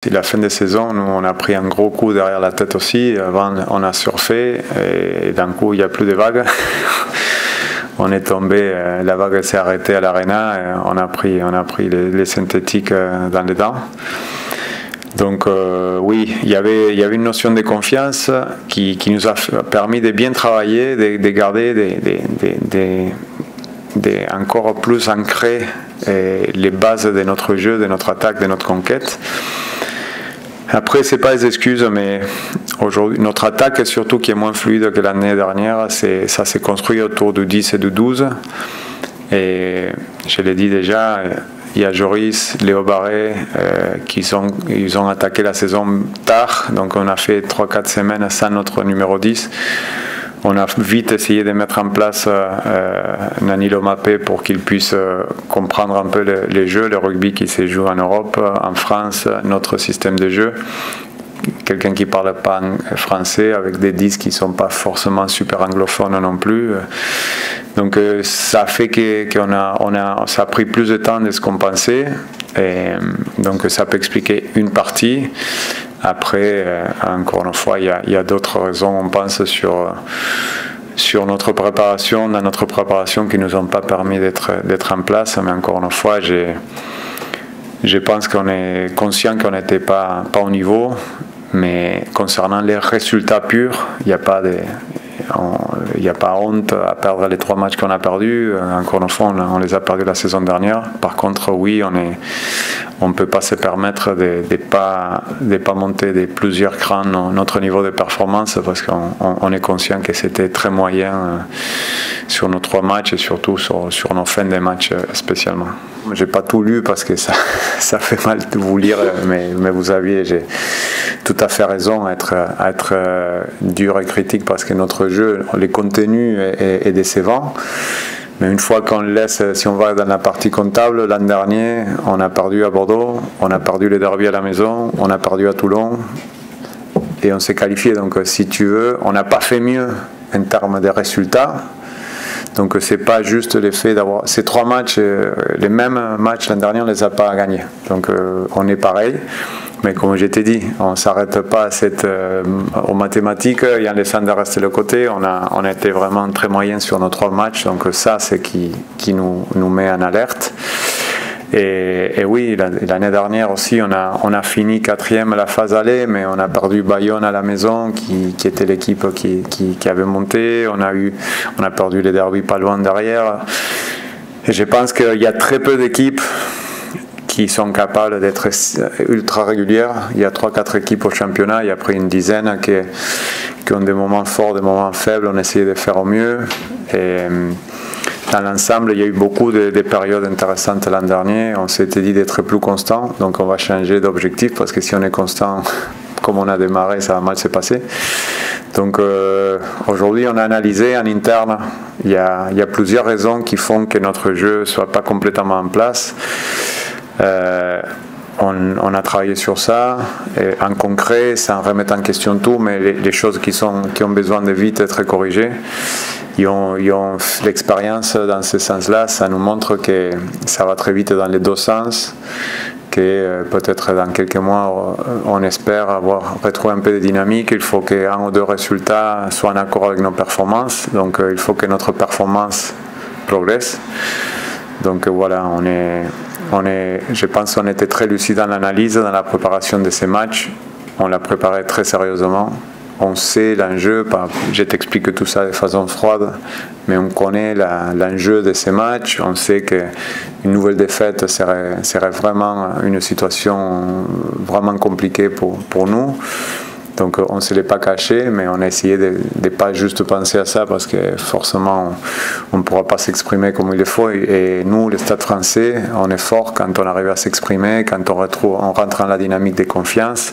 C'est la fin de saison, nous on a pris un gros coup derrière la tête aussi. Avant on a surfé et d'un coup il n'y a plus de vagues. On est tombé, la vague s'est arrêtée à l'Arena et on a pris les synthétiques dans les dents. Donc oui, il y avait une notion de confiance qui nous a permis de bien travailler, de garder encore plus ancrer les bases de notre jeu, de notre attaque, de notre conquête. Après, c'est pas des excuses, mais aujourd'hui, notre attaque, surtout qui est moins fluide que l'année dernière, ça s'est construit autour du 10 et du 12. Et je l'ai dit déjà, il y a Joris, Léo Barré, ils ont attaqué la saison tard, donc on a fait 3-4 semaines sans notre numéro 10. On a vite essayé de mettre en place Nanilo Mappé pour qu'il puisse comprendre un peu les jeux, le rugby qui se joue en Europe, en France, notre système de jeu. Quelqu'un qui ne parle pas français, avec des disques qui ne sont pas forcément super anglophones non plus. Donc ça fait que ça a pris plus de temps de ce qu'on pensait. Et donc ça peut expliquer une partie. Après, encore une fois, il y a d'autres raisons, on pense, sur notre préparation, dans notre préparation, qui ne nous ont pas permis d'être en place. Mais encore une fois, je pense qu'on est conscient qu'on n'était pas au niveau. Mais concernant les résultats purs, il n'y a pas honte à perdre les 3 matchs qu'on a perdus. Encore une fois, on les a perdus la saison dernière. Par contre, oui, on ne peut pas se permettre de pas monter de plusieurs crans notre niveau de performance parce qu'on est conscient que c'était très moyen sur nos 3 matchs et surtout sur nos fins de matchs spécialement. J'ai pas tout lu parce que ça fait mal de vous lire, mais j'ai tout à fait raison à être dur et critique parce que notre jeu, les contenus est décevant. Mais une fois qu'on laisse, si on va dans la partie comptable, l'an dernier, on a perdu à Bordeaux, on a perdu les derbies à la maison, on a perdu à Toulon et on s'est qualifié. Donc si tu veux, on n'a pas fait mieux en termes de résultats. Donc c'est pas juste l'effet d'avoir ces 3 matchs, les mêmes matchs l'an dernier, on les a pas gagnés. Donc on est pareil. Mais comme je t'ai dit, on ne s'arrête pas aux mathématiques, il y a les laissant rester de côté. On a été vraiment très moyen sur nos 3 matchs, donc ça c'est qui nous met en alerte. Et oui, l'année dernière aussi, on a fini 4e à la phase aller, mais on a perdu Bayonne à la maison, qui était l'équipe qui avait monté. On a perdu les derbies pas loin derrière. Et je pense qu'il y a très peu d'équipes qui sont capables d'être ultra régulières. Il y a 3-4 équipes au championnat, il y a pris une dizaine qui ont des moments forts, des moments faibles. On a essayé de faire au mieux. Et dans l'ensemble, il y a eu beaucoup de périodes intéressantes l'an dernier. On s'était dit d'être plus constant, donc on va changer d'objectif parce que si on est constant, comme on a démarré, ça va mal se passer. Donc aujourd'hui, on a analysé en interne. Il y a plusieurs raisons qui font que notre jeu ne soit pas complètement en place. On a travaillé sur ça en concret, sans remettre en question tout, mais les choses qui ont besoin de vite être corrigées. Ils ont l'expérience dans ce sens-là, ça nous montre que ça va très vite dans les 2 sens, que peut-être dans quelques mois on espère avoir retrouvé un peu de dynamique. Il faut qu'un ou 2 résultats soient en accord avec nos performances, donc il faut que notre performance progresse. Donc voilà, je pense qu'on était très lucide dans l'analyse, dans la préparation de ces matchs. On l'a préparé très sérieusement. On sait l'enjeu, je t'explique tout ça de façon froide, mais on connaît l'enjeu de ces matchs. On sait qu'une nouvelle défaite serait vraiment une situation vraiment compliquée pour nous. Donc on ne se l'est pas caché, mais on a essayé de ne pas juste penser à ça parce que forcément on ne pourra pas s'exprimer comme il le faut. Et nous, le Stade français, on est fort quand on arrive à s'exprimer, quand on rentre dans la dynamique de confiance.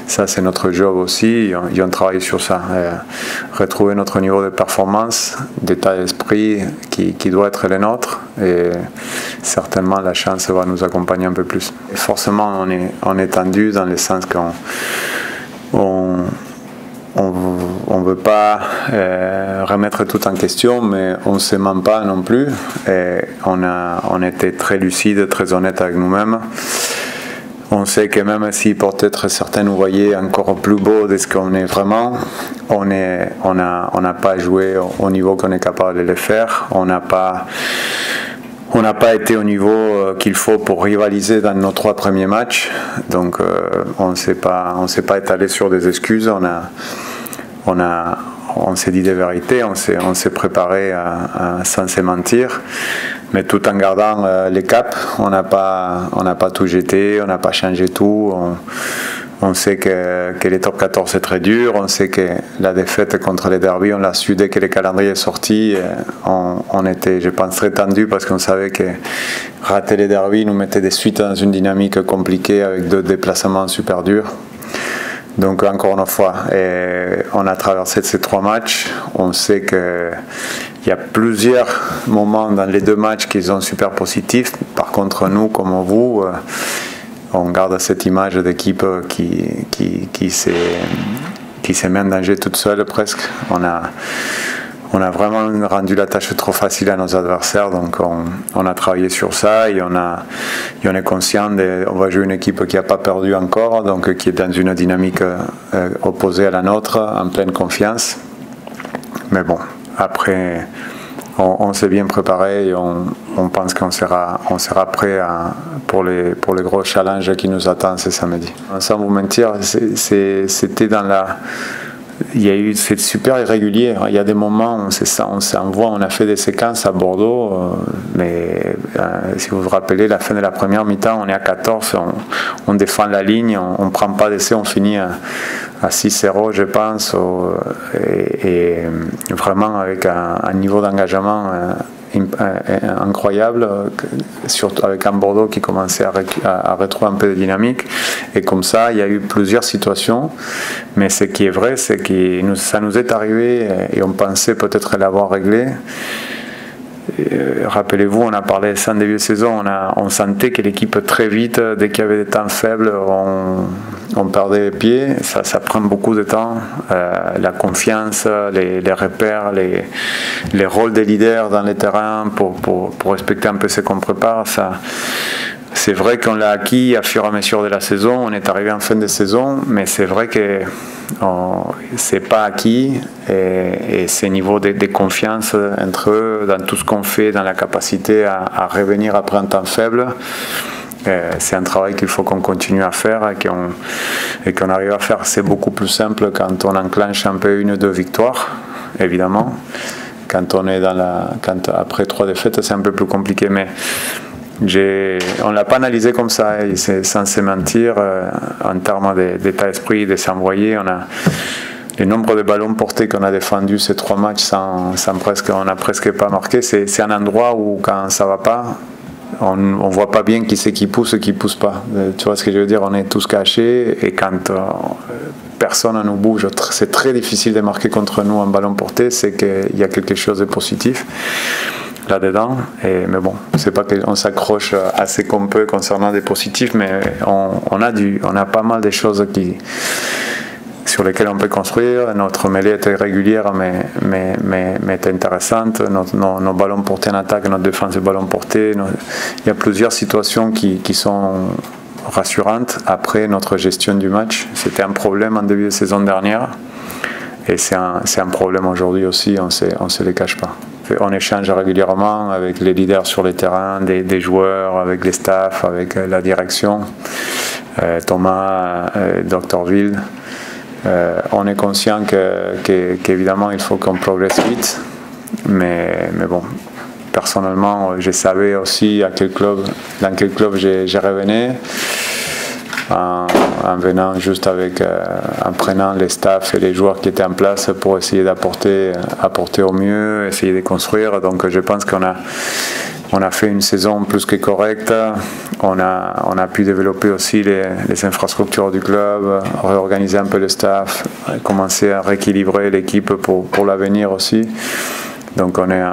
Ça, c'est notre job aussi. Et on travaille sur ça. Retrouver notre niveau de performance, d'état d'esprit qui doit être le nôtre. Et certainement, la chance va nous accompagner un peu plus. Et forcément, on est tendu dans le sens qu'on ne veut pas remettre tout en question, mais on ne se ment pas non plus. Et on était très lucide, très honnête avec nous-mêmes. On sait que même si peut-être certains nous voyaient encore plus beau de ce qu'on est vraiment, on n'a pas joué au niveau qu'on est capable de le faire. On n'a pas été au niveau qu'il faut pour rivaliser dans nos 3 premiers matchs. Donc on ne s'est pas étalé sur des excuses. On s'est dit des vérités, on s'est préparé sans se mentir, mais tout en gardant les caps. On n'a pas tout jeté, on n'a pas changé tout. On sait que les top 14 c'est très dur, on sait que la défaite contre les derbies, on l'a su dès que le calendrier est sorti. On était, je pense, très tendu parce qu'on savait que rater les derbies nous mettait de suite dans une dynamique compliquée avec 2 déplacements super durs. Donc encore une fois, on a traversé ces 3 matchs. On sait qu'il y a plusieurs moments dans les 2 matchs qui sont super positifs. Par contre, nous, comme vous, on garde cette image d'équipe qui s'est mis en danger toute seule presque. On a vraiment rendu la tâche trop facile à nos adversaires, donc on a travaillé sur ça et on est conscient on va jouer une équipe qui n'a pas perdu encore, donc qui est dans une dynamique opposée à la nôtre, en pleine confiance. Mais bon, après, on s'est bien préparé et on pense qu'on sera prêt pour les gros challenges qui nous attendent ce samedi. Sans vous mentir, c'était dans la... C'est super irrégulier. Il y a des moments où on s'envoie, on a fait des séquences à Bordeaux, mais si vous vous rappelez, la fin de la première mi-temps, on est à 14, on défend la ligne, on ne prend pas d'essai, on finit à 6-0, je pense, et vraiment avec un niveau d'engagement incroyable, surtout avec un Bordeaux qui commençait à retrouver un peu de dynamique. Et comme ça, il y a eu plusieurs situations. Mais ce qui est vrai, c'est que ça nous est arrivé et on pensait peut-être l'avoir réglé. Rappelez-vous, on a parlé sans début de saison, on sentait que l'équipe très vite, dès qu'il y avait des temps faibles, on perdait les pieds. Ça prend beaucoup de temps. La confiance, les repères, les rôles des leaders dans les terrains pour respecter un peu ce qu'on prépare. C'est vrai qu'on l'a acquis à fur et à mesure de la saison. On est arrivé en fin de saison, mais c'est vrai que c'est pas acquis et ces niveaux de confiance entre eux dans tout ce qu'on fait, dans la capacité à revenir après un temps faible. C'est un travail qu'il faut qu'on continue à faire et qu'on arrive à faire. C'est beaucoup plus simple quand on enclenche un peu 1 ou 2 victoires, évidemment. Quand on est après 3 défaites, c'est un peu plus compliqué, mais on ne l'a pas analysé comme ça, sans se mentir, en termes d'état d'esprit, de s'envoyer. Le nombre de ballons portés qu'on a défendu ces 3 matchs on n'a presque pas marqué. C'est un endroit où quand ça ne va pas, on ne voit pas bien qui c'est qui pousse et qui ne pousse pas. Tu vois ce que je veux dire? On est tous cachés et quand personne ne nous bouge, c'est très difficile de marquer contre nous un ballon porté, c'est qu'il y a quelque chose de positif là-dedans. Mais bon, c'est pas qu'on s'accroche assez qu'on peut concernant des positifs, mais on a pas mal de choses sur lesquelles on peut construire. Notre mêlée est régulière, mais est intéressante. Nos ballons portés en attaque, notre défense de ballons portés. Il y a plusieurs situations qui sont rassurantes. Après, notre gestion du match, c'était un problème en début de saison dernière. Et c'est un problème aujourd'hui aussi, on se les cache pas. On échange régulièrement avec les leaders sur les terrains, des joueurs, avec les staffs, avec la direction, Thomas, Dr Ville. On est conscient qu'évidemment il faut qu'on progresse vite, mais bon, personnellement je savais aussi dans quel club je revenais, en venant juste en prenant les staffs et les joueurs qui étaient en place pour essayer d'apporter au mieux, essayer de construire. Donc je pense qu'on a fait une saison plus que correcte. On a pu développer aussi les infrastructures du club, réorganiser un peu le staff, commencer à rééquilibrer l'équipe pour l'avenir aussi. Donc on est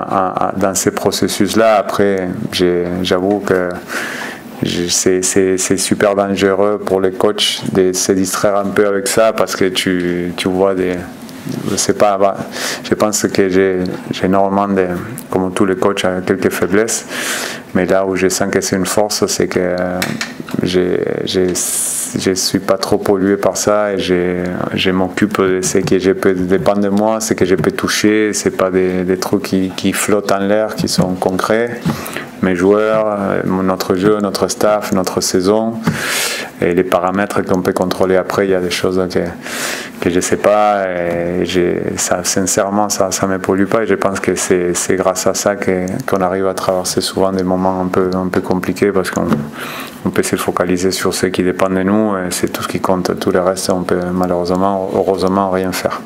dans ces processus-là. Après, j'avoue que c'est super dangereux pour les coachs de se distraire un peu avec ça parce que tu vois je pense que j'ai normalement, comme tous les coachs, quelques faiblesses. Mais là où je sens que c'est une force, c'est que je suis pas trop pollué par ça et je m'occupe de ce que je peux dépendre de moi, ce que je peux toucher. C'est pas des trucs qui flottent en l'air, qui sont concrets. Mes joueurs, notre jeu, notre staff, notre saison et les paramètres qu'on peut contrôler après, il y a des choses que je ne sais pas et sincèrement ça ne me pollue pas et je pense que c'est grâce à ça qu'on arrive à traverser souvent des moments un peu compliqués parce qu'on peut se focaliser sur ce qui dépend de nous et c'est tout ce qui compte. Tout le reste on peut malheureusement, heureusement rien faire.